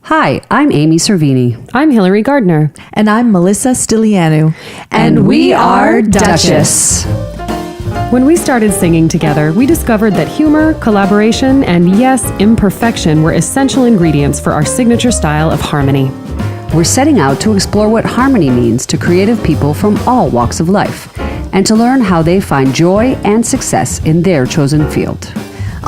Hi, I'm Amy Cervini. I'm Hillary Gardner. And I'm Melissa Stilianu. And we are Duchess. When we started singing together, we discovered that humor, collaboration, and yes, imperfection were essential ingredients for our signature style of harmony. We're setting out to explore what harmony means to creative people from all walks of life, and to learn how they find joy and success in their chosen field.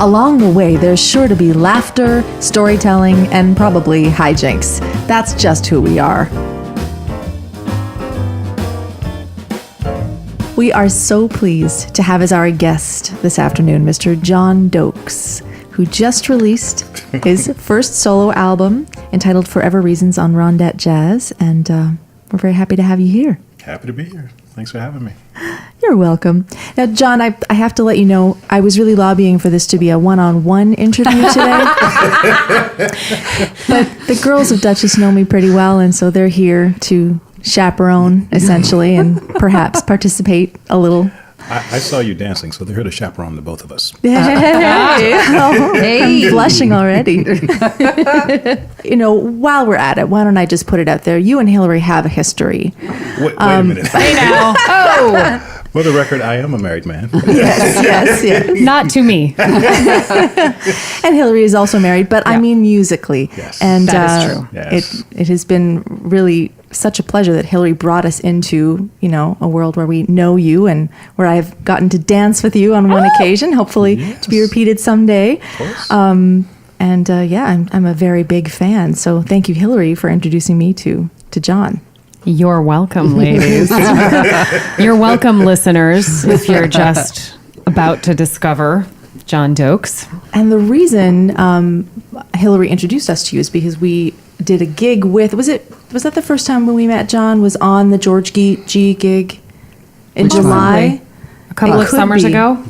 Along the way, there's sure to be laughter, storytelling, and probably hijinks. That's just who we are. We are so pleased to have as our guest this afternoon Mr. John Dokes, who just released his first solo album entitled Forever Reasons on Rondette Jazz, and we're very happy to have you here. Happy to be here. Thanks for having me. You're welcome. Now, John, I have to let you know, I was really lobbying for this to be a one-on-one interview today. But the girls of Duchess know me pretty well, and so they're here to chaperone, essentially, and perhaps participate a little. I saw you dancing, so they're here to chaperone the both of us. Hey. I'm blushing already. While we're at it, why don't I just put it out there? You and Hillary have a history. Wait a minute. Hey now. Oh. For the record, I am a married man. Yes. Not to me. And Hillary is also married, but I mean musically. Yes. And that is true. Yes. It has been really such a pleasure that Hillary brought us into, a world where we know you and where I've gotten to dance with you on one occasion, hopefully to be repeated someday. Of course. I'm a very big fan. So thank you, Hillary, for introducing me to John. You're welcome, ladies. You're welcome, listeners, if you're just about to discover John Dokes. And the reason Hillary introduced us to you is because we did a gig with, was that the first time when we met John, was on the George G gig in July? A couple of summers ago?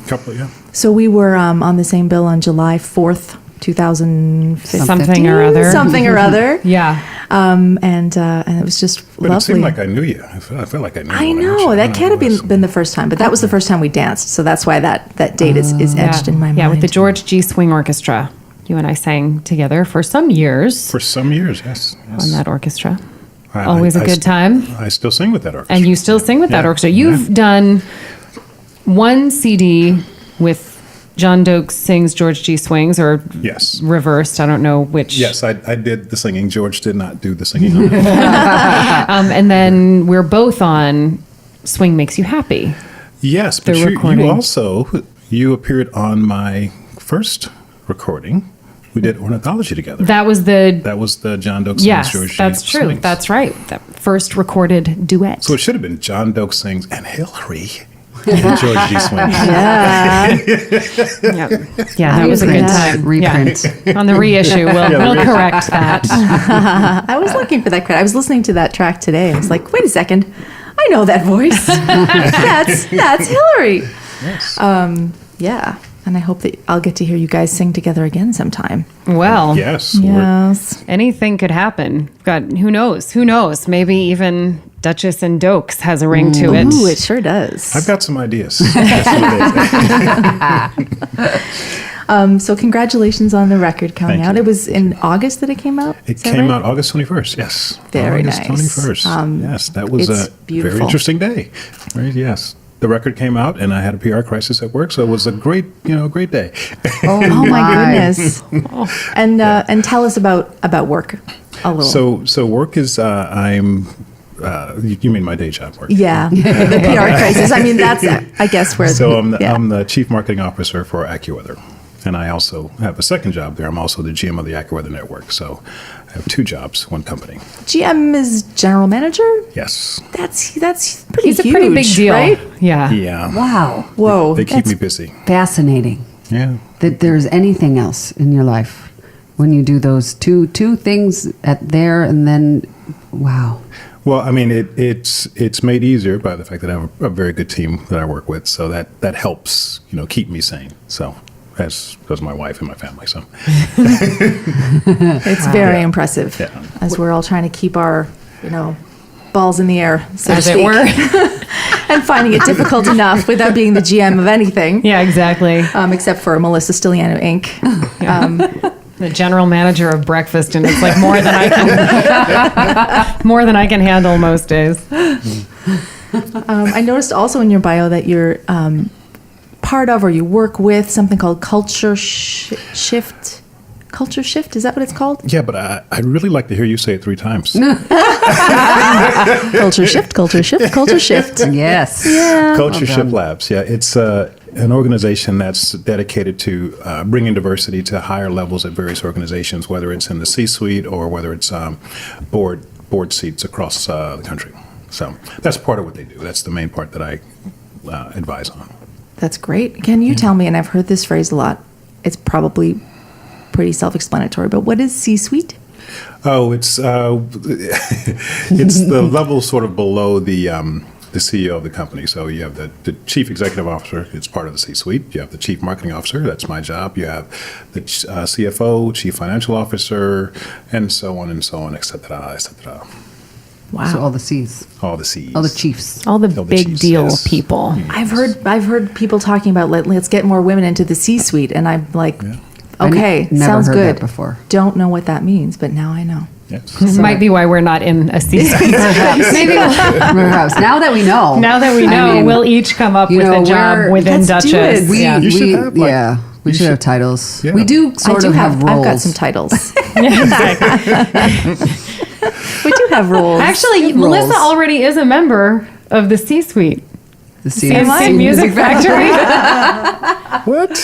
So we were on the same bill on July 4th, 2015. Something or other. Yeah. And it was just lovely. It seemed like I knew you. I felt like I knew you. I know. That can't have been the first time, but that was the first time we danced. So that's why that date is etched in my mind. Yeah, with the George G Swing Orchestra. You and I sang together for some years. For some years, yes. On that orchestra. Always a good time. I still sing with that orchestra. And you still sing with that orchestra. You've done one CD with John Dokes Sings, George G Swings, or reversed. I don't know which. Yes, I did the singing. George did not do the singing on it. And then we're both on Swing Makes You Happy. Yes, but you appeared on my first recording. We did ornithology together. That was the John Dokes Yes, Sings, George that's G true. Swings. That's right. That first recorded duet. So it should have been John Dokes Sings and Hillary and George G Swings. Yeah, that was a good time. Reprint. Yeah. On the reissue, we'll correct that. I was looking for that credit. I was listening to that track today. I was like, wait a second. I know that voice. That's Hillary. Yes. Yeah. And I hope that I'll get to hear you guys sing together again sometime. Well, Yes. anything could happen. God, who knows? Who knows? Maybe even Duchess and Dokes has a ring to it. Ooh, it sure does. I've got some ideas. So congratulations on the record coming out. you. It was in August that it came out? It came out August 21st, yes. Very August nice. 21st. Yes, that was it's a beautiful. very interesting day. Right, yes. The record came out, and I had a PR crisis at work, so it was a great day. Oh my goodness. And tell us about work a little. So work is, I'm, you mean my day job work? Yeah, the PR crisis. I mean, that's, I guess, where... So I'm the Chief Marketing Officer for Accuweather, and I also have a second job there. I'm also the GM of the Accuweather Network, so I have two jobs, one company. GM is General Manager? Yes. That's pretty He's huge, a pretty big deal. right? Yeah. Yeah. Wow. Whoa. They keep me busy. Fascinating. Yeah. That there's anything else in your life when you do those two things there and then, wow. Well, I mean, it's made easier by the fact that I have a very good team that I work with, so that helps, keep me sane. So, as does my wife and my family. So, It's very impressive. Yeah. As we're all trying to keep our, balls in the air, so As to it speak. were. And finding it difficult enough without being the GM of anything. Yeah, exactly. Except for Melissa Stilianu Inc. the general manager of breakfast, and it's like more than I can handle most days. I noticed also in your bio that you're part of, or you work with, something called Culture Shift. Culture Shift, is that what it's called? Yeah, but I'd really like to hear you say it 3 times. Culture Shift, Culture Shift, Culture Shift. Yes. Yeah. Culture Shift Labs. Yeah, it's an organization that's dedicated to bringing diversity to higher levels at various organizations, whether it's in the C-suite or whether it's board seats across the country. So that's part of what they do. That's the main part that I advise on. That's great. Can you tell me, and I've heard this phrase a lot, it's probably pretty self-explanatory, but what is C-suite? Oh, it's the level sort of below the CEO of the company. So you have the chief executive officer, it's part of the C-suite. You have the chief marketing officer, that's my job. You have the CFO, chief financial officer, and so on, et cetera, et cetera. Wow. So all the C's. All the C's. All the chiefs. All the big chiefs, deal yes. people. I've heard people talking about let's get more women into the C-suite, and I'm like, okay, never sounds heard good. that before. Don't know what that means, but now I know. Yes. Might be why we're not in a C-suite. Maybe perhaps. Now that we know. Now that we know, we'll each come up with a job within let's do Duchess. it. We should have, we should have titles. Yeah. We do sort of have roles. I've got some titles. We do have roles. Actually, Melissa already is a member of the C-suite. The CNC Music Factory. What?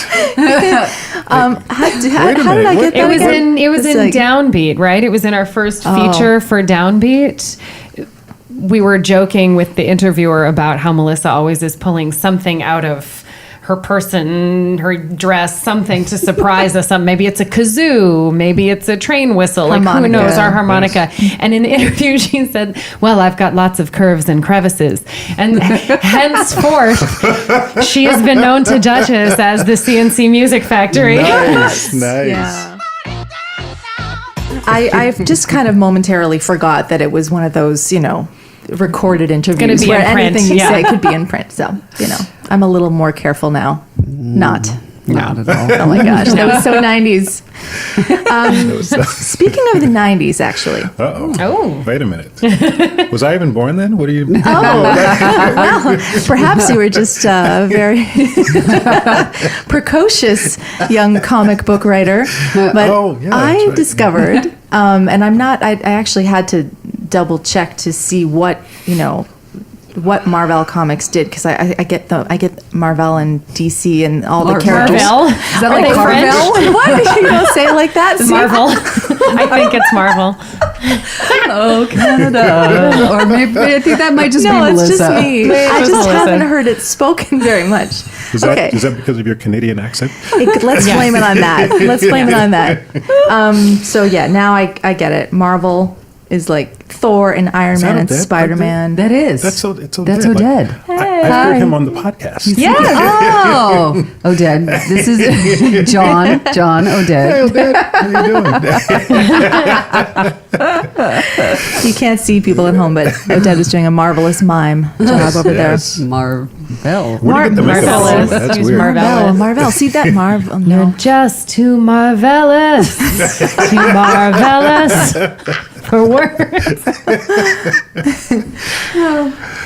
How did I get that? It was in like, Downbeat, right? It was in our first feature for Downbeat. We were joking with the interviewer about how Melissa always is pulling something out of her person, her dress, something to surprise us. Maybe it's a kazoo, maybe it's a train whistle, like who knows, our harmonica. And in the interview, she said, well, I've got lots of curves and crevices. And henceforth, she has been known to Duchess as the CNC Music Factory. Nice. Yeah. I've just kind of momentarily forgot that it was one of those, recorded interviews be where in print, anything you say could be in print. So, I'm a little more careful now. Not at all. Oh my gosh, that was so 90s. Speaking of the 90s, actually. Oh. Wait a minute. Was I even born then? What are you? Well, perhaps you were just a very precocious young comic book writer. But I discovered, and I actually had to double check to see what Marvel Comics did, because I get Marvel and DC and all the characters. Marvel? Is that like Marvel? What? You don't say it like that. See? Marvel. I think it's Marvel. Oh, Canada. Or maybe I think that might just be Melissa. No, it's just me. I just Melissa. haven't heard it spoken very much. Is that because of your Canadian accent? Let's blame it on that. So yeah, now I get it. Marvel is like Thor and Iron Man and Spider-Man. That is. That's Oded. I heard him on the podcast. Yes. Oh, Oded. This is John Oded. Hey, Oded. How you doing? You can't see people at home, but Oded was doing a marvelous mime job over there. Marvel. Where do you get the makeup from? Marvelous. That's Use weird. Marvel. See that Marvel? You're just too marvelous. Too marvelous for words.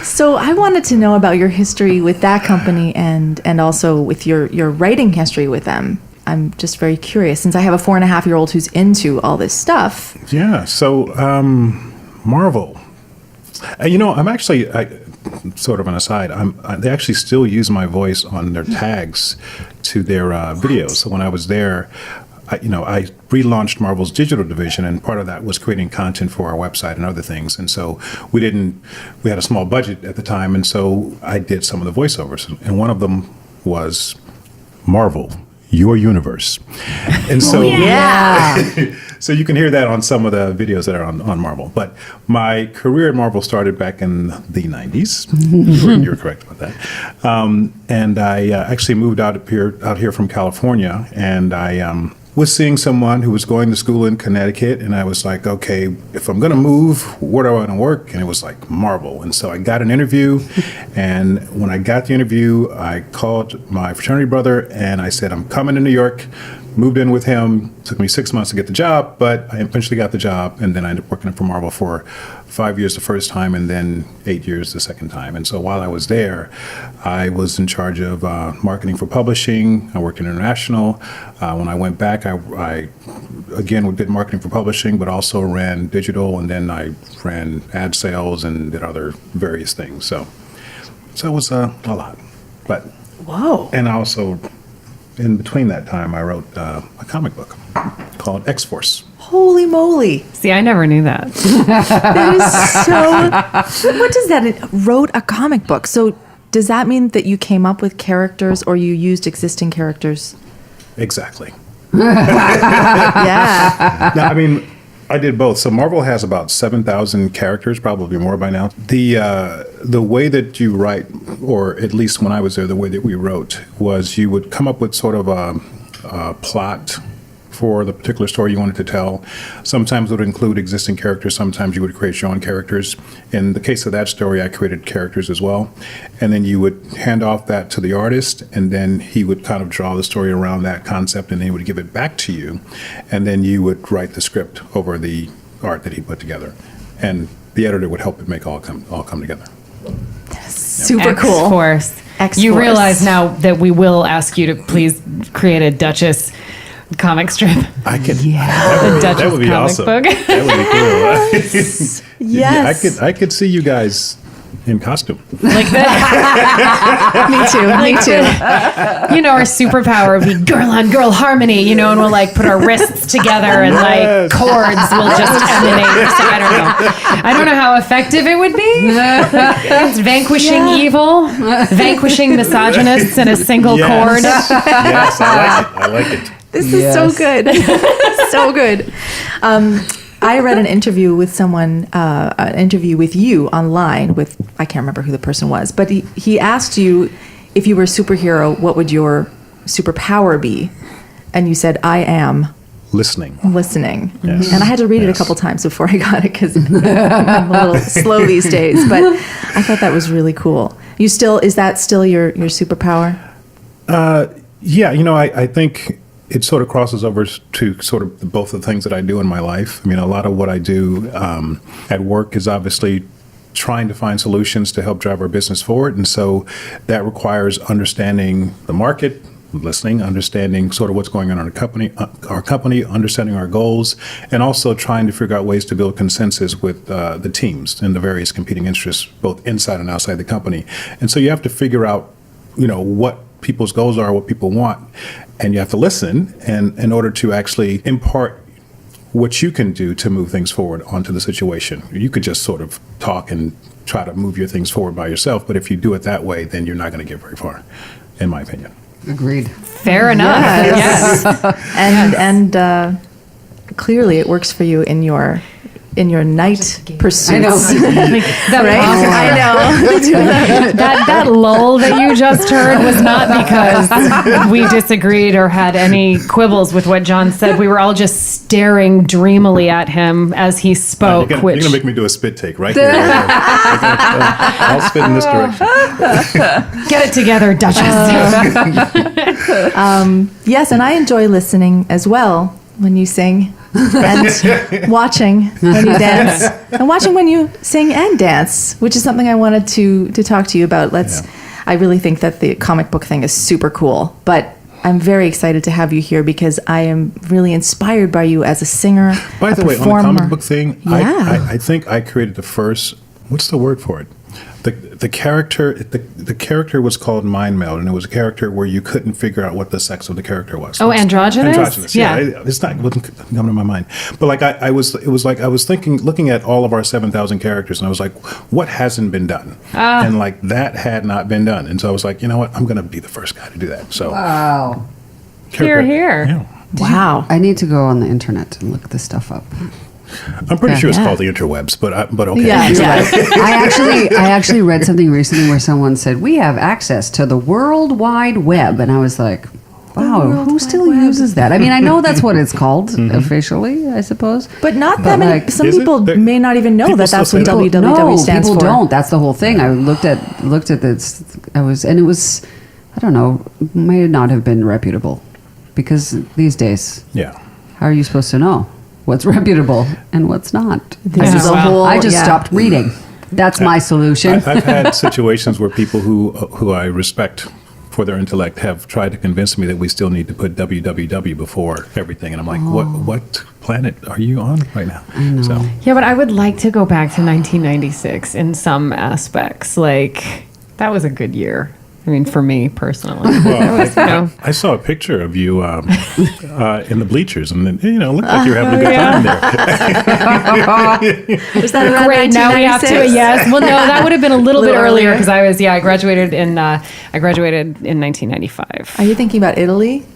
So I wanted to know about your history with that company and also with your writing history with them. I'm just very curious, since I have a 4.5-year-old who's into all this stuff. Yeah. So Marvel. I'm actually sort of an aside. They actually still use my voice on their tags to their videos. So when I was there, I relaunched Marvel's digital division, and part of that was creating content for our website and other things. And so we had a small budget at the time, and so I did some of the voiceovers, and one of them was Marvel, Your Universe. And so so you can hear that on some of the videos that are on Marvel. But my career at Marvel started back in the 90s. You're correct about that. And I actually moved out here from California, and I was seeing someone who was going to school in Connecticut, and I was like, okay, if I'm going to move, where do I want to work? And it was like Marvel. And so I got an interview, and when I got the interview, I called my fraternity brother, and I said, I'm coming to New York moved in with him. Took me 6 months to get the job, but I eventually got the job, and then I ended up working for Marvel for 5 years the first time, and then 8 years the second time. And so while I was there, I was in charge of marketing for publishing. I worked international. When I went back, I again did marketing for publishing, but also ran digital, and then I ran ad sales and did other various things. So it was a lot. But Whoa. and also, in between that time, I wrote a comic book called X-Force. Holy moly. See, I never knew that. That is so. What does that? Wrote a comic book. So does that mean that you came up with characters or you used existing characters? Exactly. Yeah. No, I mean, I did both. So Marvel has about 7,000 characters, probably more by now. The way that you write, or at least when I was there, the way that we wrote was you would come up with sort of a plot for the particular story you wanted to tell. Sometimes it would include existing characters. Sometimes you would create your own characters. In the case of that story, I created characters as well. And then you would hand off that to the artist, and then he would kind of draw the story around that concept, and then he would give it back to you. And then you would write the script over the art that he put together. And the editor would help it make all come together. Super cool. X-Force. X-Force. You realize now that we will ask you to please create a Duchess comic strip. I could. Duchess That would be comic awesome. book. That would be cool. Yes. I could see you guys in costume. Like that. Me too. Me too. You know, our superpower would be girl on girl harmony, you know, and we'll like put our wrists together and like Yes. chords will just emanate. So I don't know. I don't know how effective it would be. It's vanquishing evil, vanquishing misogynists in a single chord. Yes, I like it. This is so good. So good. I read an interview with someone, an interview with you online with, I can't remember who the person was, but he asked you if you were a superhero, what would your superpower be? And you said, I am Listening. listening. Yes. And I had to read it a Yes. couple times before I got it because I'm a little slow these days, but I thought that was really cool. Is that still your superpower? Yeah, I think it sort of crosses over to sort of both the things that I do in my life. I mean, a lot of what I do at work is obviously trying to find solutions to help drive our business forward. And so that requires understanding the market, listening, understanding sort of what's going on in our company, understanding our goals, and also trying to figure out ways to build consensus with the teams and the various competing interests, both inside and outside the company. And so you have to figure out, what people's goals are, what people want, and you have to listen and in order to actually impart what you can do to move things forward onto the situation. You could just sort of talk and try to move your things forward by yourself, but if you do it that way, then you're not going to get very far, in my opinion. Agreed. Fair enough. Yes. And clearly it works for you in your night pursuits. I know. Right? I know. That lull that you just heard was not because we disagreed or had any quibbles with what John said. We were all just staring dreamily at him as he spoke. You're going to make me do a spit take right here. I'll spit in this direction. Get it together, Duchess. Yes, and I enjoy listening as well when you sing and watching when you dance and watching when you sing and dance, which is something I wanted to talk to you about. I really think that the comic book thing is super cool, but I'm very excited to have you here because I am really inspired by you as a singer, By the way, on the performer. comic book thing, Yeah. I think I created the first, what's the word for it? The character was called Mind Meld, and it was a character where you couldn't figure out what the sex of the character was. Oh, androgynous? Androgynous, yeah. It wasn't coming to my mind. But like I was looking at all of our 7,000 characters, and I was like, what hasn't been done? And like that had not been done. And so I was like, you know what? I'm going to be the first guy to do that. So Wow. Hear, hear. Yeah. Wow. I need to go on the internet and look this stuff up. I'm pretty sure it's Yeah. called the interwebs, but okay. Yeah, yeah. I actually read something recently where someone said we have access to the World Wide Web, and I was like, wow, who still uses that? I mean, I know that's what it's called officially, I suppose. But not that many. like- Some Is it? people There- may not even know people that still that's say what that? www stands people for. don't. That's the whole thing. I looked at this. And it was, I don't know, may not have been reputable. Because these days, Yeah. how are you supposed to know what's reputable and what's not? This is a whole. I just stopped reading. That's my solution. I've had situations where people who I respect for their intellect have tried to convince me that we still need to put www before everything, and I'm like, what planet are you on right now? I know. So, Yeah, but I would like to go back to 1996 in some aspects. Like, that was a good year. I mean, for me personally. well, I saw a picture of you in the bleachers, and then looked like you were having a good time there. Was that around Great. Now we have to. 1996? Yes. Well, no, that would have been a little bit earlier earlier. because I graduated in 1995. Are you thinking about Italy?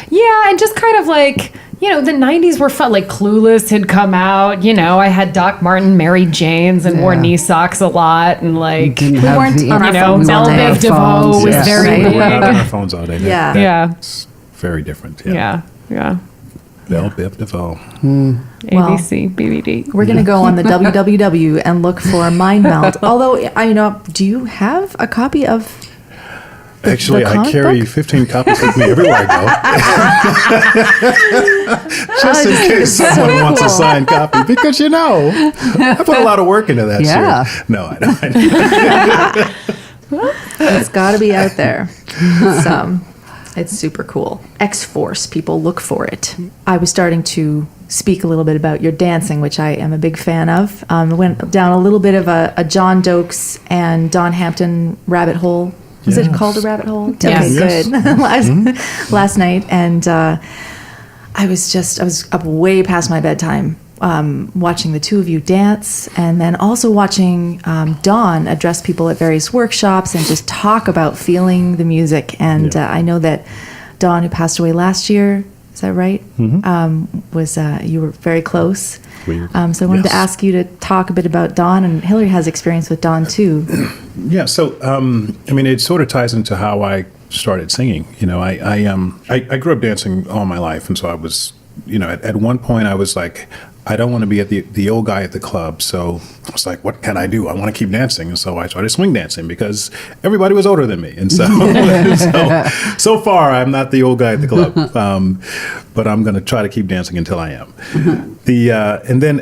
Yeah, and just kind of like, the 90s were fun. Like Clueless had come out. I had Doc Martin, Mary Janes, and wore Yeah. knee socks a lot. And like, Didn't have weren't the on our internet. phones all Belle day. Biv DeVoe was Yes. very Right. big. We're not on our phones all day. Yeah. Yeah. It's very different. Yeah. Belle Biv DeVoe. ABC, BBD. We're going to go on the www and look for Mind Melt. Although, do you have a copy of Actually, the I comic carry book? 15 copies with me everywhere I go. Just in case someone wants a cool. signed copy. Because, I put a lot of work into that Yeah. series. No, I don't. It's got to be out there. It's super cool. X-Force, people look for it. I was starting to speak a little bit about your dancing, which I am a big fan of. I went down a little bit of a John Dokes and Don Hampton rabbit hole. Is it Yes. called a rabbit hole? Yes. Okay, Yes. good. Last night, and I was up way past my bedtime, watching the two of you dance, and then also watching Dawn address people at various workshops and just talk about feeling the music. And I know that Dawn, who passed away last year, is that right? Was you were very close. So I wanted to Yes. ask you to talk a bit about Dawn, and Hillary has experience with Dawn too. Yeah, so it sort of ties into how I started singing. I grew up dancing all my life, and so I was, at one point I was like, I don't want to be the old guy at the club. So I was like, what can I do? I want to keep dancing, and so I started swing dancing because everybody was older than me, and so so far I'm not the old guy at the club, but I'm going to try to keep dancing until I am. And then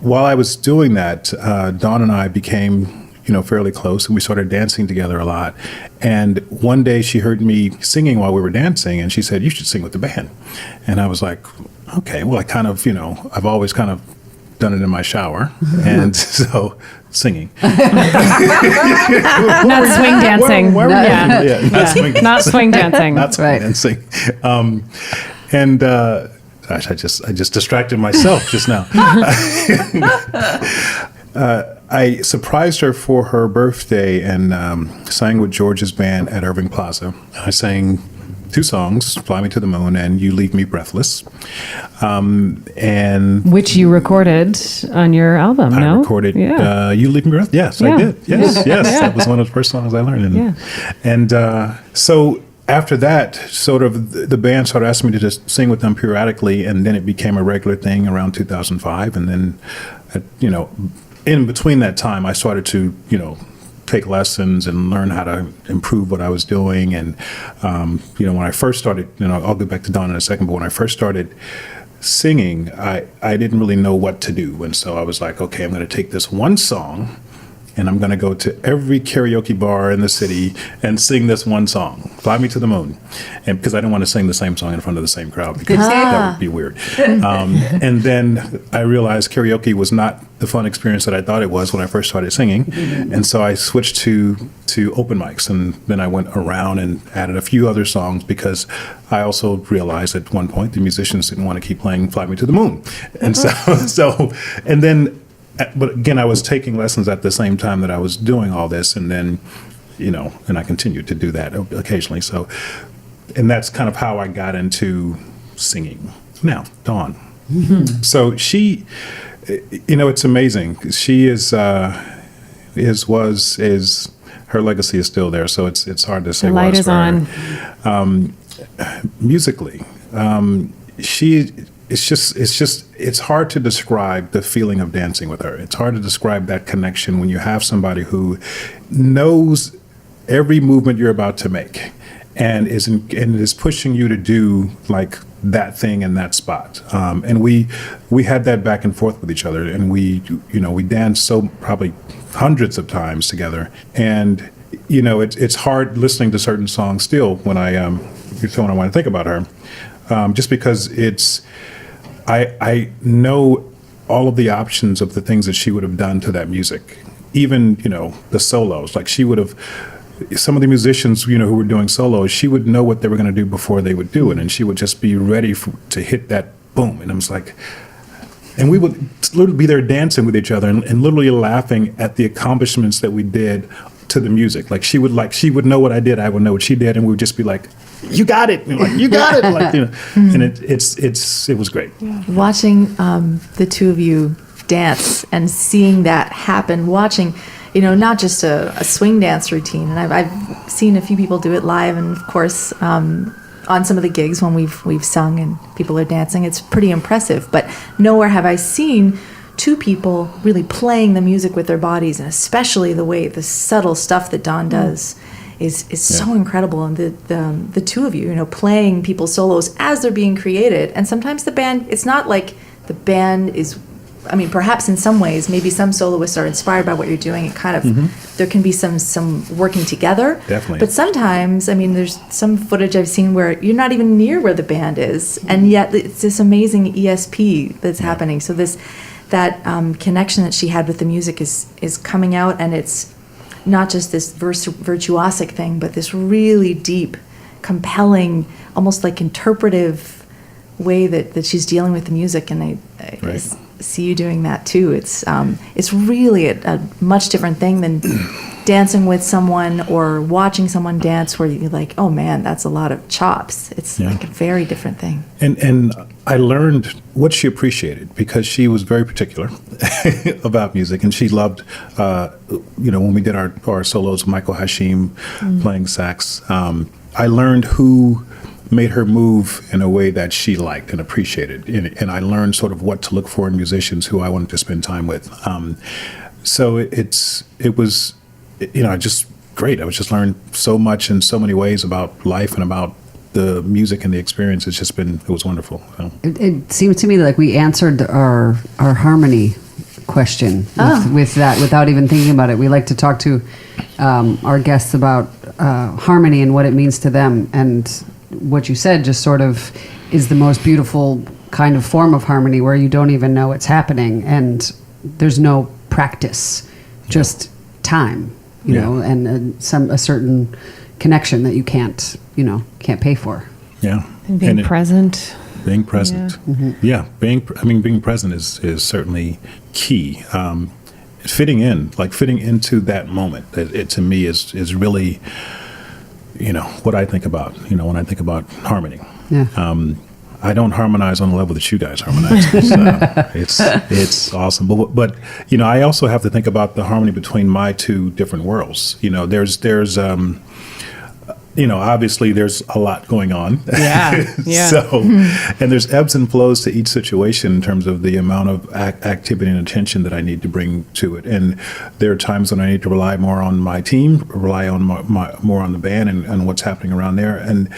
while I was doing that, Dawn and I became fairly close, and we started dancing together a lot. And one day she heard me singing while we were dancing, and she said, "You should sing with the band." And I was like, okay, well, I kind of, I've always kind of done it in my shower. And so singing. Not swing dancing. Where were we? Yeah. Not swing dancing. Not swing dancing. Not swing Right. dancing. Gosh, I just distracted myself just now. I surprised her for her birthday and sang with George's band at Irving Plaza. I sang 2 songs, Fly Me to the Moon and You Leave Me Breathless. And Which you recorded on your album, I no? recorded Yeah. You Leave Me Breathless. Yes, Yeah. I did. Yes, Yeah. yes. Yeah. That was one of the first songs I learned. Yeah. And so after that, sort of the band started asking me to just sing with them periodically, and then it became a regular thing around 2005. And then, in between that time, I started to, take lessons and learn how to improve what I was doing. And, when I first started, I'll get back to Dawn in a second, but when I first started singing, I didn't really know what to do. And so I was like, okay, I'm going to take this one song and I'm going to go to every karaoke bar in the city and sing this one song, Fly Me to the Moon. And because I didn't want to sing the same song in front of the same crowd, because that would be weird. And then I realized karaoke was not the fun experience that I thought it was when I first started singing. And so I switched to open mics, and then I went around and added a few other songs because I also realized at one point the musicians didn't want to keep playing Fly Me to the Moon. And but again, I was taking lessons at the same time that I was doing all this, and then, and I continued to do that occasionally. So, and that's kind of how I got into singing. Now, Dawn. Mm-hmm. So she, it's amazing. She is her legacy is still there. So it's hard to say. The light was is for on. her. Musically, it's hard to describe the feeling of dancing with her. It's hard to describe that connection when you have somebody who knows every movement you're about to make and is pushing you to do like that thing in that spot. And we had that back and forth with each other, and we danced so probably hundreds of times together. And it's hard listening to certain songs still when I want to think about her, just because I know all of the options of the things that she would have done to that music. Even, the solos, like she would have, some of the musicians, who were doing solos, she would know what they were going to do before they would do it. And she would just be ready to hit that boom. And I was like, and we would literally be there dancing with each other and literally laughing at the accomplishments that we did to the music. Like she would know what I did, I would know what she did, and we would just be like, you got it. And like, you got it. Like, and it was great. Watching the two of you dance and seeing that happen, watching, not just a swing dance routine. And I've seen a few people do it live, and of course, on some of the gigs when we've sung and people are dancing, it's pretty impressive. But nowhere have I seen two people really playing the music with their bodies, and especially the subtle stuff that Don does is so incredible. And the two of you, playing people's solos as they're being created. And sometimes the band, it's not like the band is, perhaps in some ways, maybe some soloists are inspired by what you're doing. It kind of, there can be some working together. Definitely. But sometimes, there's some footage I've seen where you're not even near where the band is, and yet it's this amazing ESP that's happening. So that connection that she had with the music is coming out, and it's not just this virtuosic thing, but this really deep, compelling, almost like interpretive way that she's dealing with the music. And I see you doing that too. It's really a much different thing than dancing with someone or watching someone dance, where you're like, oh man, that's a lot of chops. It's like a very different thing. And I learned what she appreciated, because she was very particular about music, and she loved, when we did our solos, Michael Hashim playing sax. I learned who made her move in a way that she liked and appreciated, and I learned sort of what to look for in musicians who I wanted to spend time with. So it was just great. I was just learning so much in so many ways about life and about the music and the experience. It was wonderful. It seems to me like we answered our harmony question with that without even thinking about it. We like to talk to our guests about harmony and what it means to them, and what you said just sort of is the most beautiful kind of form of harmony, where you don't even know it's happening, and there's no practice, just time, and a certain connection that you can't pay for. Yeah. And being present. Being present. Yeah. Being present is certainly key. Fitting into that moment, it to me is really, what I think about, when I think about harmony. Yeah. I don't harmonize on the level that you guys harmonize. It's awesome. But I also have to think about the harmony between my two different worlds. There's obviously there's a lot going on. Yeah. So, and there's ebbs and flows to each situation in terms of the amount of activity and attention that I need to bring to it. And there are times when I need to rely more on my team, rely on more on the band and what's happening around there. And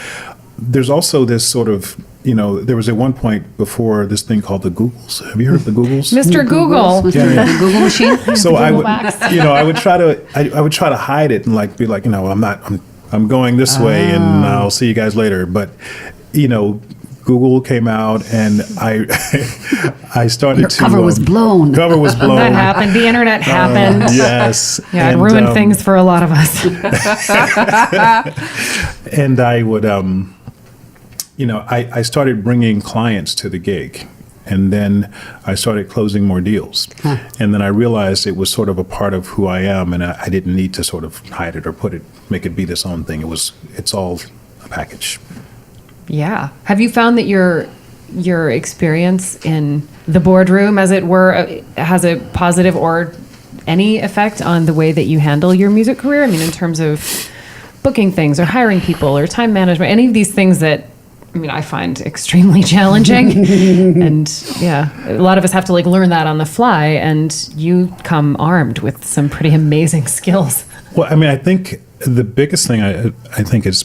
there's also this sort of, there was at one point before this thing called the Googles. Have you heard of the Googles? Mr. Google. The Google machine. So I would, I would try to hide it and be like, I'm going this way and I'll see you guys later. But, Google came out and I started to... Cover was blown. Cover was blown. That happened. The internet happened. Yes. Yeah, it ruined things for a lot of us. And I would, I started bringing clients to the gig. And then I started closing more deals. And then I realized it was sort of a part of who I am, and I didn't need to sort of hide it or make it be this own thing. It's all a package. Yeah. Have you found that your experience in the boardroom, as it were, has a positive or any effect on the way that you handle your music career? In terms of booking things or hiring people or time management, any of these things that I find extremely challenging. And a lot of us have to learn that on the fly, and you come armed with some pretty amazing skills. Well, I think the biggest thing I think is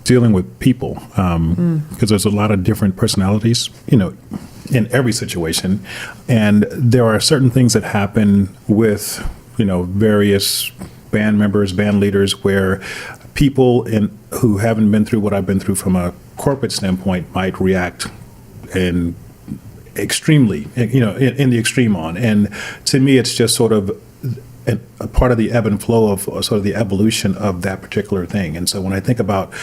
dealing with people, because there's a lot of different personalities, in every situation. And there are certain things that happen with, various band members, band leaders, where people who haven't been through what I've been through from a corporate standpoint might react in extremely, in the extreme on. And to me, it's just sort of a part of the ebb and flow of sort of the evolution of that particular thing. And so when I think about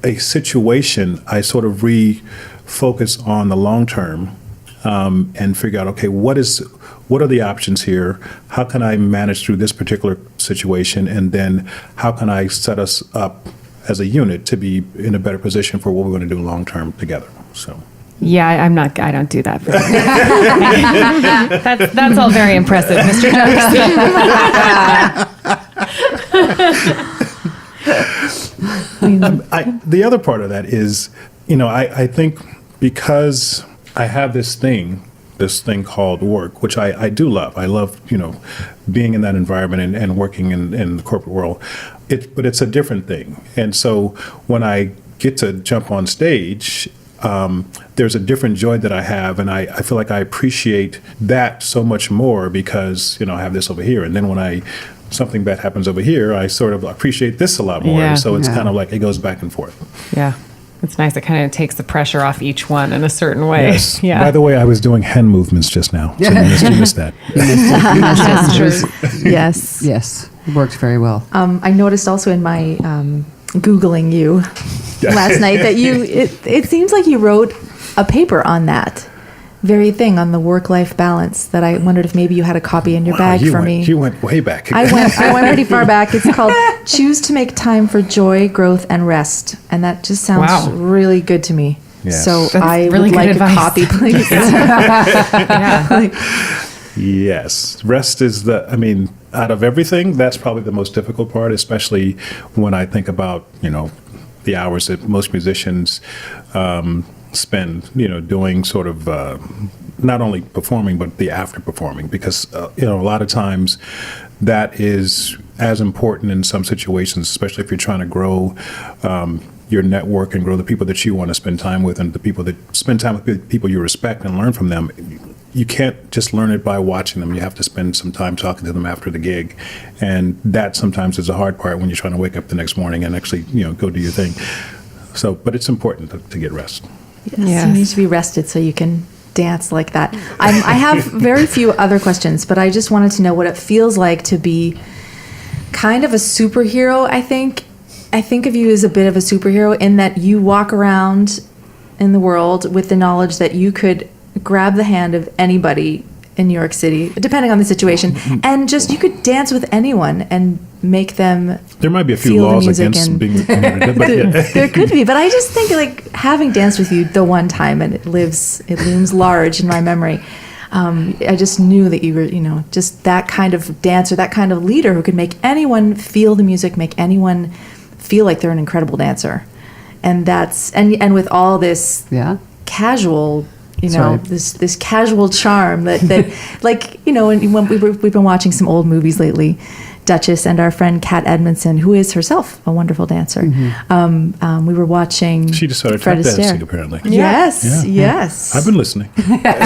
a situation, I sort of refocus on the long term, and figure out, okay, what are the options here? How can I manage through this particular situation? And then how can I set us up as a unit to be in a better position for what we're going to do long term together? So. Yeah, I don't do that. That's all very impressive, Mr. Dokes. The other part of that is, I think because I have this thing called work, which I do love. I love, being in that environment and working in the corporate world. But it's a different thing. And so when I get to jump on stage, there's a different joy that I have, and I feel like I appreciate that so much more because, I have this over here. And then when something bad happens over here, I sort of appreciate this a lot more. Yeah. So it's kind of like it goes back and forth. Yeah. It's nice. It kind of takes the pressure off each one in a certain way. Yes. Yeah. By the way, I was doing hand movements just now. So you missed that. Yes. Yes, it worked very well. I noticed also in my Googling you last night that it seems like you wrote a paper on that very thing, on the work-life balance, that I wondered if maybe you had a copy in your bag for me. You went way back. I went pretty far back. It's called Choose to Make Time for Joy, Growth, and Rest. And that just sounds really good to me. Yes. So That's I really would good like advice. a copy, please. Yes. Rest is out of everything, that's probably the most difficult part, especially when I think about, the hours that most musicians spend, doing sort of not only performing, but the after performing, because, a lot of times that is as important in some situations, especially if you're trying to grow your network and grow the people that you want to spend time with, and the people that spend time with people you respect and learn from them. You can't just learn it by watching them. You have to spend some time talking to them after the gig. And that sometimes is the hard part when you're trying to wake up the next morning and actually, go do your thing. So, but it's important to get rest. Yes. You need to be rested so you can dance like that. I have very few other questions, but I just wanted to know what it feels like to be kind of a superhero. I think of you as a bit of a superhero in that you walk around in the world with the knowledge that you could grab the hand of anybody in New York City, depending on the situation, and just you could dance with anyone and make them. There might be a few feel the laws music against being. But there could be, but I just think like having danced with you the one time, and it looms large in my memory. I just knew that you were, just that kind of dancer, that kind of leader who could make anyone feel the music, make anyone feel like they're an incredible dancer, and and with all this casual. This casual charm that like, when we've been watching some old movies lately, Duchess and our friend Kat Edmondson, who is herself a wonderful dancer. Mm-hmm. We were watching. She just started tap dancing, apparently. Yes. I've been listening. That's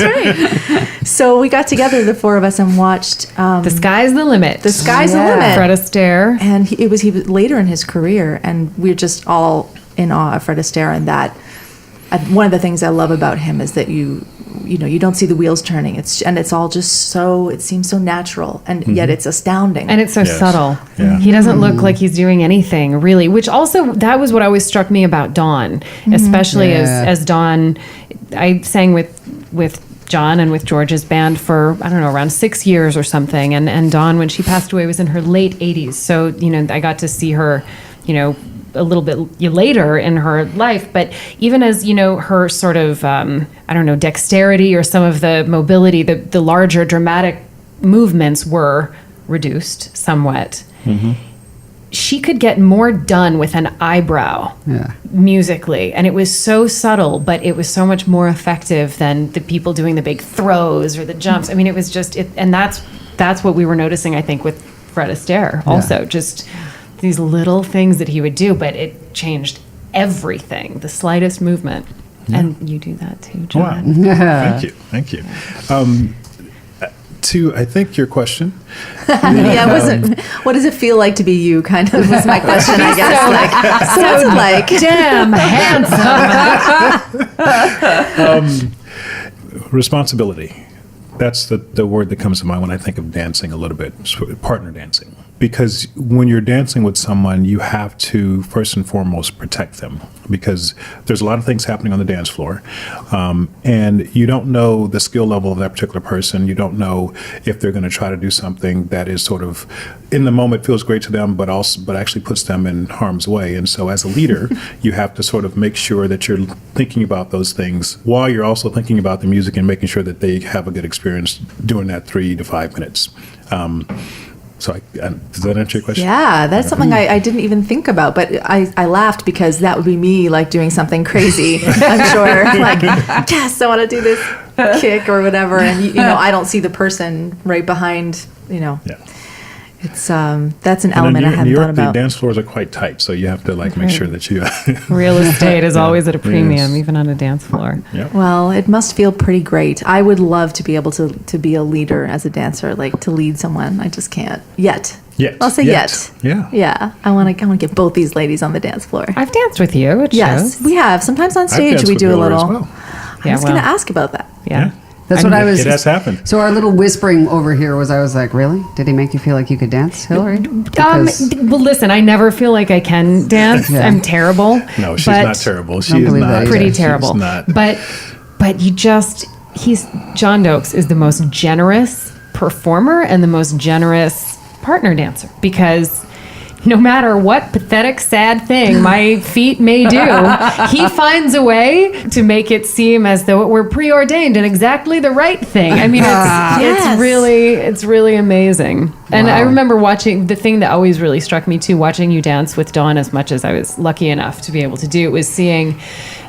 right. So we got together, the four of us, and watched. The Sky's the Limit. The Sky's the Limit. Fred Astaire. And he was later in his career, and we were just all in awe of Fred Astaire, and that. One of the things I love about him is that you don't see the wheels turning. It's all just so, it seems so natural, and yet it's astounding. And it's so subtle. Yeah. He doesn't look like he's doing anything really, which also, that was what always struck me about Dawn, especially as Dawn. I sang with John and with George's band for, I don't know, around 6 years or something. And Dawn, when she passed away, was in her late 80s. So, I got to see her, a little bit later in her life, but even as her sort of dexterity or some of the mobility, the larger dramatic movements were reduced somewhat. She could get more done with an eyebrow musically, and it was so subtle, but it was so much more effective than the people doing the big throws or the jumps. I mean, it was just and that's what we were noticing, I think, with Fred Astaire also, just these little things that he would do, but it changed everything, the slightest movement. And you do that too, John. Wow. Thank you. To, I think, your question. Yeah, what does it feel like to be you? Kind of was my question, I guess. So what's it like? Damn handsome. Responsibility. That's the word that comes to mind when I think of dancing a little bit, partner dancing. Because when you're dancing with someone, you have to, first and foremost, protect them. Because there's a lot of things happening on the dance floor. And you don't know the skill level of that particular person. You don't know if they're going to try to do something that is sort of, in the moment, feels great to them, but actually puts them in harm's way. And so as a leader, you have to sort of make sure that you're thinking about those things while you're also thinking about the music and making sure that they have a good experience during that 3 to 5 minutes. So does that answer your question? Yeah, that's something I didn't even think about, but I laughed because that would be me, like, doing something crazy, I'm sure. Like, yes, I want to do this kick or whatever. And, you know, I don't see the person right behind, you know. Yeah. It's that's an element I hadn't in New York, thought about. the dance floors are quite tight, so you have to make sure that you. Real estate is always at a premium, Yes. even on a dance floor. Yeah. Well, it must feel pretty great. I would love to be able to be a leader as a dancer, like to lead someone. I just can't yet. Yet. I'll say yet. Yeah. Yeah. I want to get both these ladies on the dance floor. I've danced with you at Yes, shows. we have. Sometimes on I've stage danced we with do a Hillary little. as well. I was going to ask about that. Yeah. That's what I was. It has happened. So our little whispering over here was, I was like, really? Did he make you feel like you could dance, Hillary? Because- Well, listen, I never feel like I can dance. Yeah. I'm terrible. No, she's but not terrible. She Don't is believe not. that pretty either. terrible. She's not. But John Dokes is the most generous performer and the most generous partner dancer, because no matter what pathetic, sad thing my feet may do, he finds a way to make it seem as though it were preordained and exactly the right thing. I mean, Yes. it's really amazing. And I remember watching, the thing that always really struck me too, watching you dance with Dawn, as much as I was lucky enough to be able to do, was seeing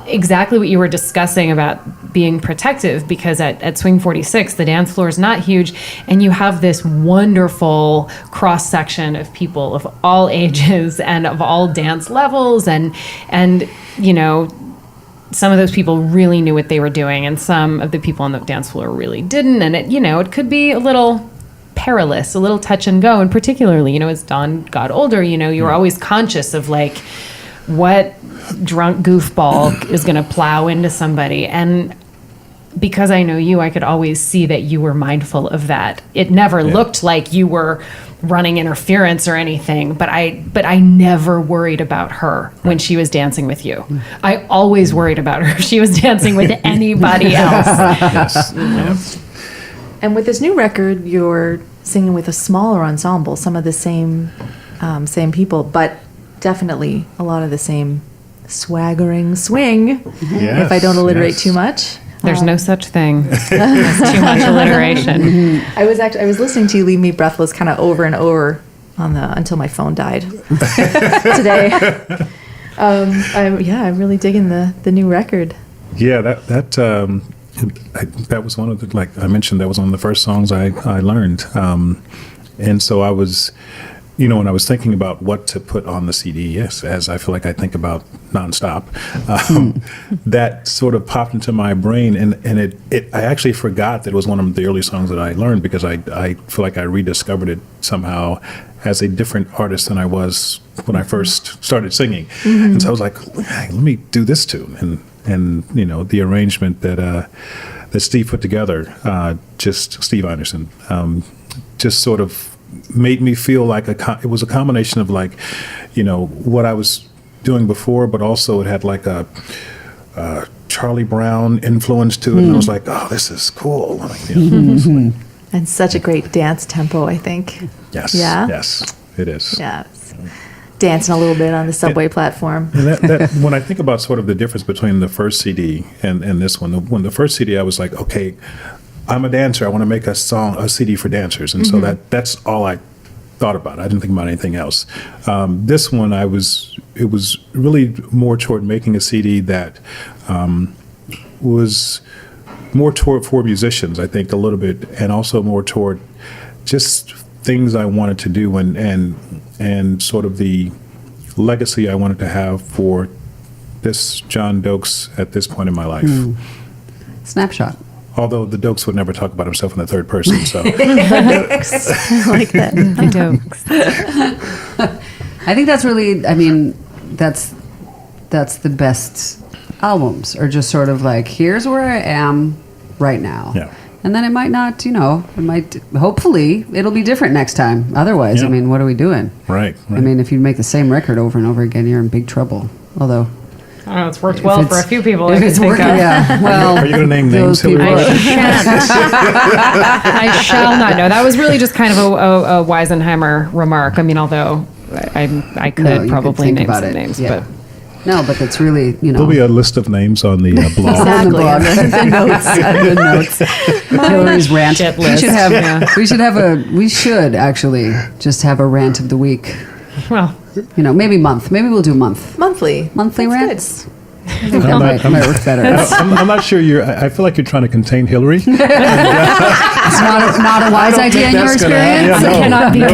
exactly what you were discussing about being protective, because at Swing 46, the dance floor is not huge, and you have this wonderful cross section of people of all ages and of all dance levels, and you know, some of those people really knew what they were doing, and some of the people on the dance floor really didn't, and it could be a little perilous, a little touch and go, and particularly, you know, as Dawn got older, you know, you were always conscious of like, what drunk goofball is going to plow into somebody. And because I know you, I could always see that you were mindful of that. It never looked like you were running interference or anything, but I never worried about her when she was dancing with you. I always worried about her if she was dancing with anybody else. Yes. And with this new record, you're singing with a smaller ensemble, some of the same people, but definitely a lot of the same swaggering swing, if I don't alliterate too much. There's no such thing as too much alliteration. I was listening to you leave me breathless kind of over and over until my phone died today. I'm really digging the new record. Yeah, that was one of the, like I mentioned, that was one of the first songs I learned. And so I was, you know, when I was thinking about what to put on the CD, yes, as I feel like I think about Nonstop, that sort of popped into my brain, and I actually forgot that it was one of the early songs that I learned, because I feel like I rediscovered it somehow as a different artist than I was when I first started singing. And so I was like, hey, let me do this tune, and you know, the arrangement that Steve put together, Steve Anderson, just sort of made me feel like it was a combination of, like, you know, what I was doing before, but also it had like a Charlie Brown influence to it, and I was like, oh, this is cool. Like, you know, And such a great dance tempo, I think. yes, Yeah? yes, it is. Yes. Dancing a little bit on the subway platform. And that when I think about sort of the difference between the first CD and this one, when the first CD, I was like, okay, I'm a dancer. I want to make a CD for dancers, and so that's all I thought about. I didn't think about anything else. This one, it was really more toward making a CD that was more toward for musicians, I think, a little bit, and also more toward just things I wanted to do and sort of the legacy I wanted to have for this John Dokes at this point in my life. Snapshot. Although the Dokes would never talk about himself in the third person, so I like that. The Dokes. I think that's really, I mean, that's the best albums, or just sort of like, here's where I am right now. Yeah. And then it might not, hopefully it'll be different next time. Otherwise, Yeah. I mean, what are we doing? right. I mean, if you make the same record over and over again, you're in big trouble. Although, I don't know, it's worked well if for a it's- few people. if I can it's think working, of. yeah. Well, Are you going to name names, those people Hillary? I shall not know. That was really just kind of a Weisenheimer remark. I mean, although I could No, you probably think name about some it, names, yeah. but No, but that's really, There'll be a list of names on the blog. on the Exactly. blog. The notes. Hillary's rant. shit We list. should have. Yeah. We should actually just have a rant of the week. well, Maybe month. Maybe we'll do monthly Monthly rants. That's I think that might work better. I'm not sure I feel like you're trying to contain Hillary. It's not a wise idea in your that's gonna happen. experience. Yeah, I cannot be no.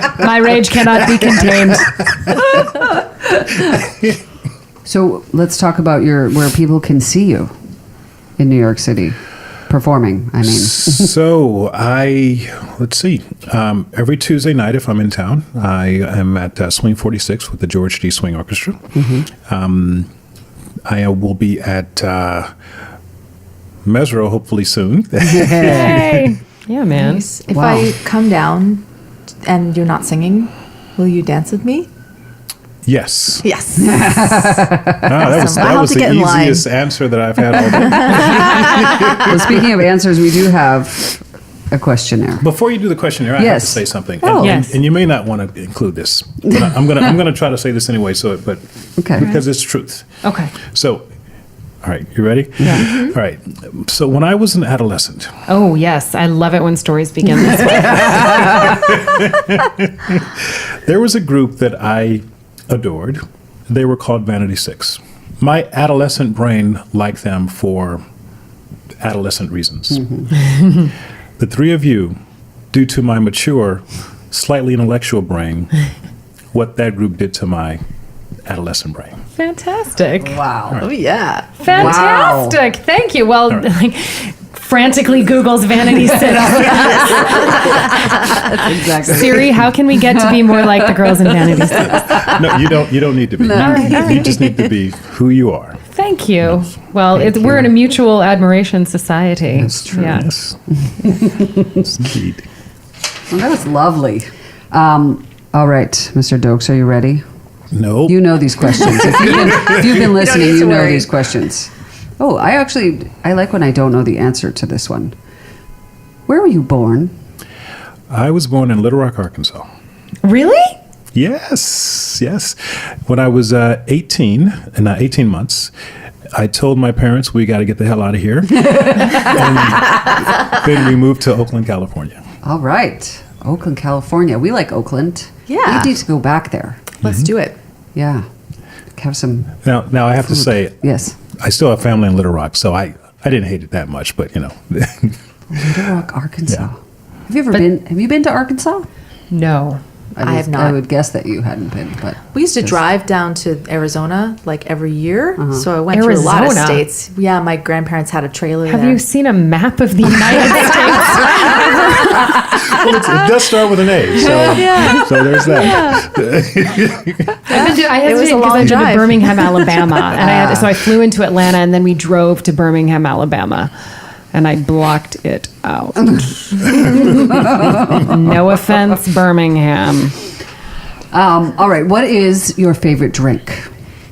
contained. My rage cannot be contained. So let's talk about where people can see you in New York City performing. I mean, So let's see. Every Tuesday night, if I'm in town, I am at Swing 46 with the George D. Swing Orchestra. I will be at Mesro hopefully soon. Yay! Yeah, man. nice. If Wow. I come down and you're not singing, will you dance with me? Yes. Yes. That was, I'll that have was to the get in line. easiest answer that I've had all day. well, speaking of answers, we do have a questionnaire. Before you do the questionnaire, I have Yes. to say something. Oh. And, Yes. and you may not want to include this, but I'm gonna try to say this anyway. But Okay. because it's truth. Okay. So, all right, you ready? Yeah. All right. So when I was an adolescent, Oh, yes. I love it when stories begin this way. there was a group that I adored. They were called Vanity Six. My adolescent brain liked them for adolescent reasons. The three of you, due to my mature, slightly intellectual brain, what that group did to my adolescent brain. Fantastic. Wow. Oh, yeah. Fantastic. Thank you. Well, right. like, frantically Google's Vanity Six. Exactly. Siri, how can we get to be more like the girls in Vanity Six? No, you don't need to be. You just need to be who you are. Thank you. Well, we're in a mutual admiration society. That's true. Yeah. Yes. Yes, indeed. Well, that was lovely. All right, Mr. Dokes, are you ready? No. You know these questions. If you've been listening, need to you know worry. these questions. Oh, I like when I don't know the answer to this one. Where were you born? I was born in Little Rock, Arkansas. Really? Yes. When I was 18 months, I told my parents we got to get the hell out of here. And then we moved to Oakland, California. All right. Oakland, California. We like Oakland. Yeah. We need to go back there. Let's do it. Yeah. Have some. Now I have to say, Yes. I still have family in Little Rock, so I didn't hate it that much, but Little Rock, Arkansas. Yeah. Have you been to Arkansas? No. I have not. I would guess that you hadn't been, but We used to just- drive down to Arizona like every year. So I went through a lot of Arizona? states. Yeah, my grandparents had a trailer Have there. you seen a map of the United States? well, it does start with an A, so there's that. I It was hesitated a because long I've been to drive. Birmingham, Alabama, and so I flew into Atlanta, and then we drove to Birmingham, Alabama, and I blocked it out. No offense, Birmingham. All right. What is your favorite drink?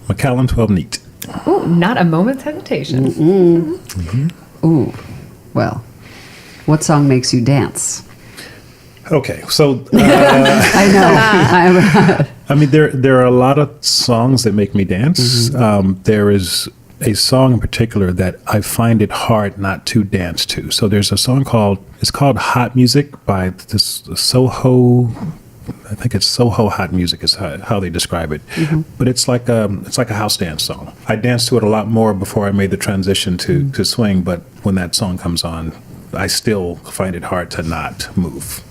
Macallan 12 Neat. Ooh, not a moment's hesitation. Ooh. Well, what song makes you dance? Okay, so I know. I mean, there are a lot of songs that make me dance. There is a song in particular that I find it hard not to dance to. So there's a song called Hot Music by this Soho. I think it's Soho Hot Music is how they describe it. But it's like a house dance song. I danced to it a lot more before I made the transition to swing. But when that song comes on, I still find it hard to not move.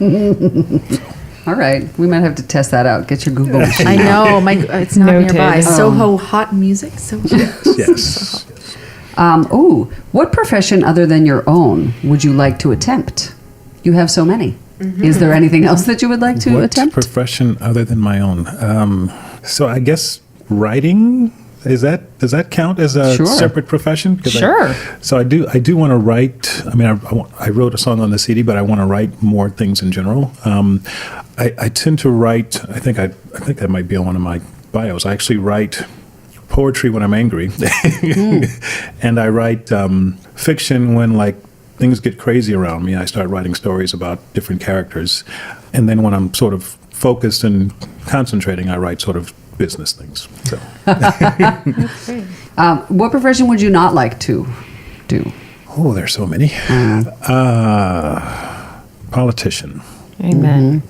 All right. We might have to test that out. Get your Google machine. I know. It's not Noted. nearby. Soho hot music. So Yes. What profession other than your own would you like to attempt? You have so many. Is there anything else that you would like to What attempt? profession other than my own? So I guess writing. Does that count as a Sure. separate profession? 'Cause Sure. So I do want to write. I mean, I wrote a song on the CD, but I want to write more things in general. I tend to write. I think that might be on one of my bios. I actually write poetry when I'm angry, and I write fiction when like things get crazy around me. I start writing stories about different characters, and then when I'm sort of focused and concentrating, I write sort of business things. So. What profession would you not like to do? Oh, there's so many. Politician. Amen.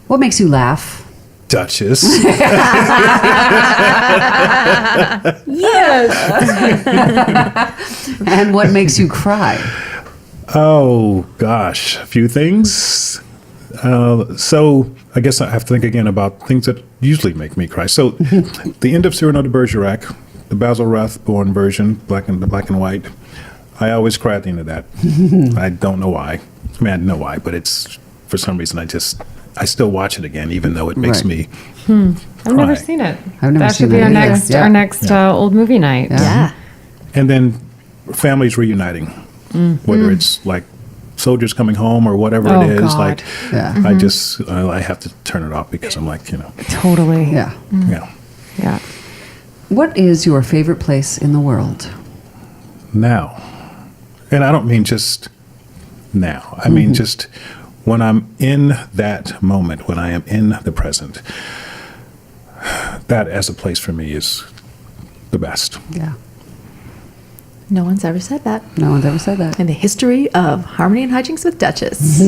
What makes you laugh? Duchess. And what makes you cry? Oh, gosh. A few things. So I guess I have to think again about things that usually make me cry. So the end of Cyrano de Bergerac, the Basil Rathbone version, black and white, I always cry at the end of that. I don't know why. I mean, I know why, but it's for some reason I still watch it again, even though it makes Right. me I've never cry. seen it. I've never that seen should be it our either. next Yeah. our next old movie night. yeah. And then families reuniting, whether it's like soldiers coming home or whatever Oh, it is. God. Like, Yeah. I have to turn it off because I'm like, Totally. Yeah. yeah. Yeah. What is your favorite place in the world? Now, and I don't mean just now. I mean just when I'm in that moment, when I am in the present. That as a place for me is the best. Yeah. No one's ever said that No one's ever said that. in the history of Harmony and Hijinks with Duchess.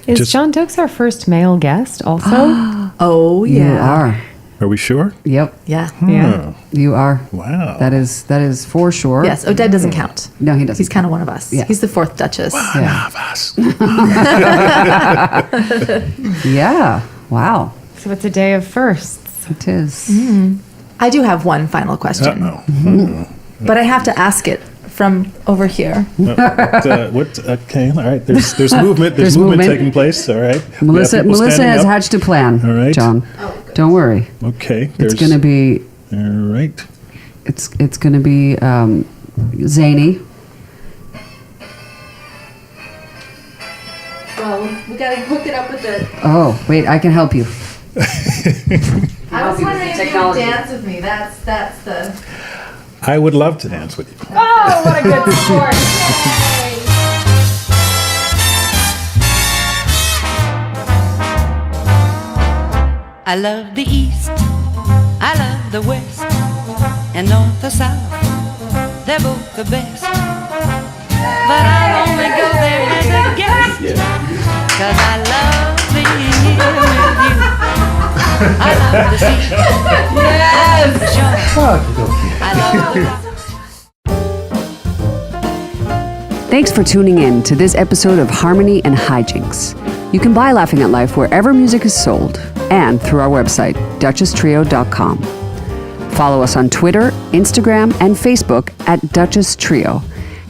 Is Just- John Dokes our first male guest also? Oh, yeah. You are. Are we sure? Yep. Yeah. Yeah. You are. Wow. That is for sure. Yes, Oded doesn't count. No, he doesn't. He's kind of one of us. Yeah. He's the fourth Duchess. Yeah. Navas. Yeah. Wow. So it's a day of firsts. It is. I do have one final question, Uh-oh. but I have to ask it from over here. Okay, all right. There's movement. There's There's movement movement. taking place. All right. We have Melissa people standing has up. hatched a plan. All right. John. Don't worry. Okay. It's going to be All right. it's going to be zany. Well, we gotta hook it up with the. Oh, wait, I can help you. I was wondering if you would Technology. dance with me. That's the. I would love to dance with you. Oh, what a good sport. I love the East, I love the West, and North or South, they're both the best. But I'll only go there as a guest, 'cause I love being here with you. I love the sea, I love the shore, I love the Thanks for tuning in to this episode of Harmony and Hijinks. You can buy Laughing at Life wherever music is sold and through our website, duchesstrio.com. Follow us on Twitter, Instagram, and Facebook at Duchess Trio.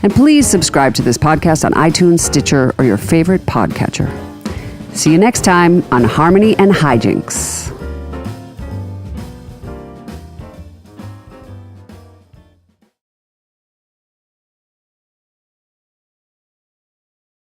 And please subscribe to this podcast on iTunes, Stitcher, or your favorite podcatcher. See you next time on Harmony and Hijinks.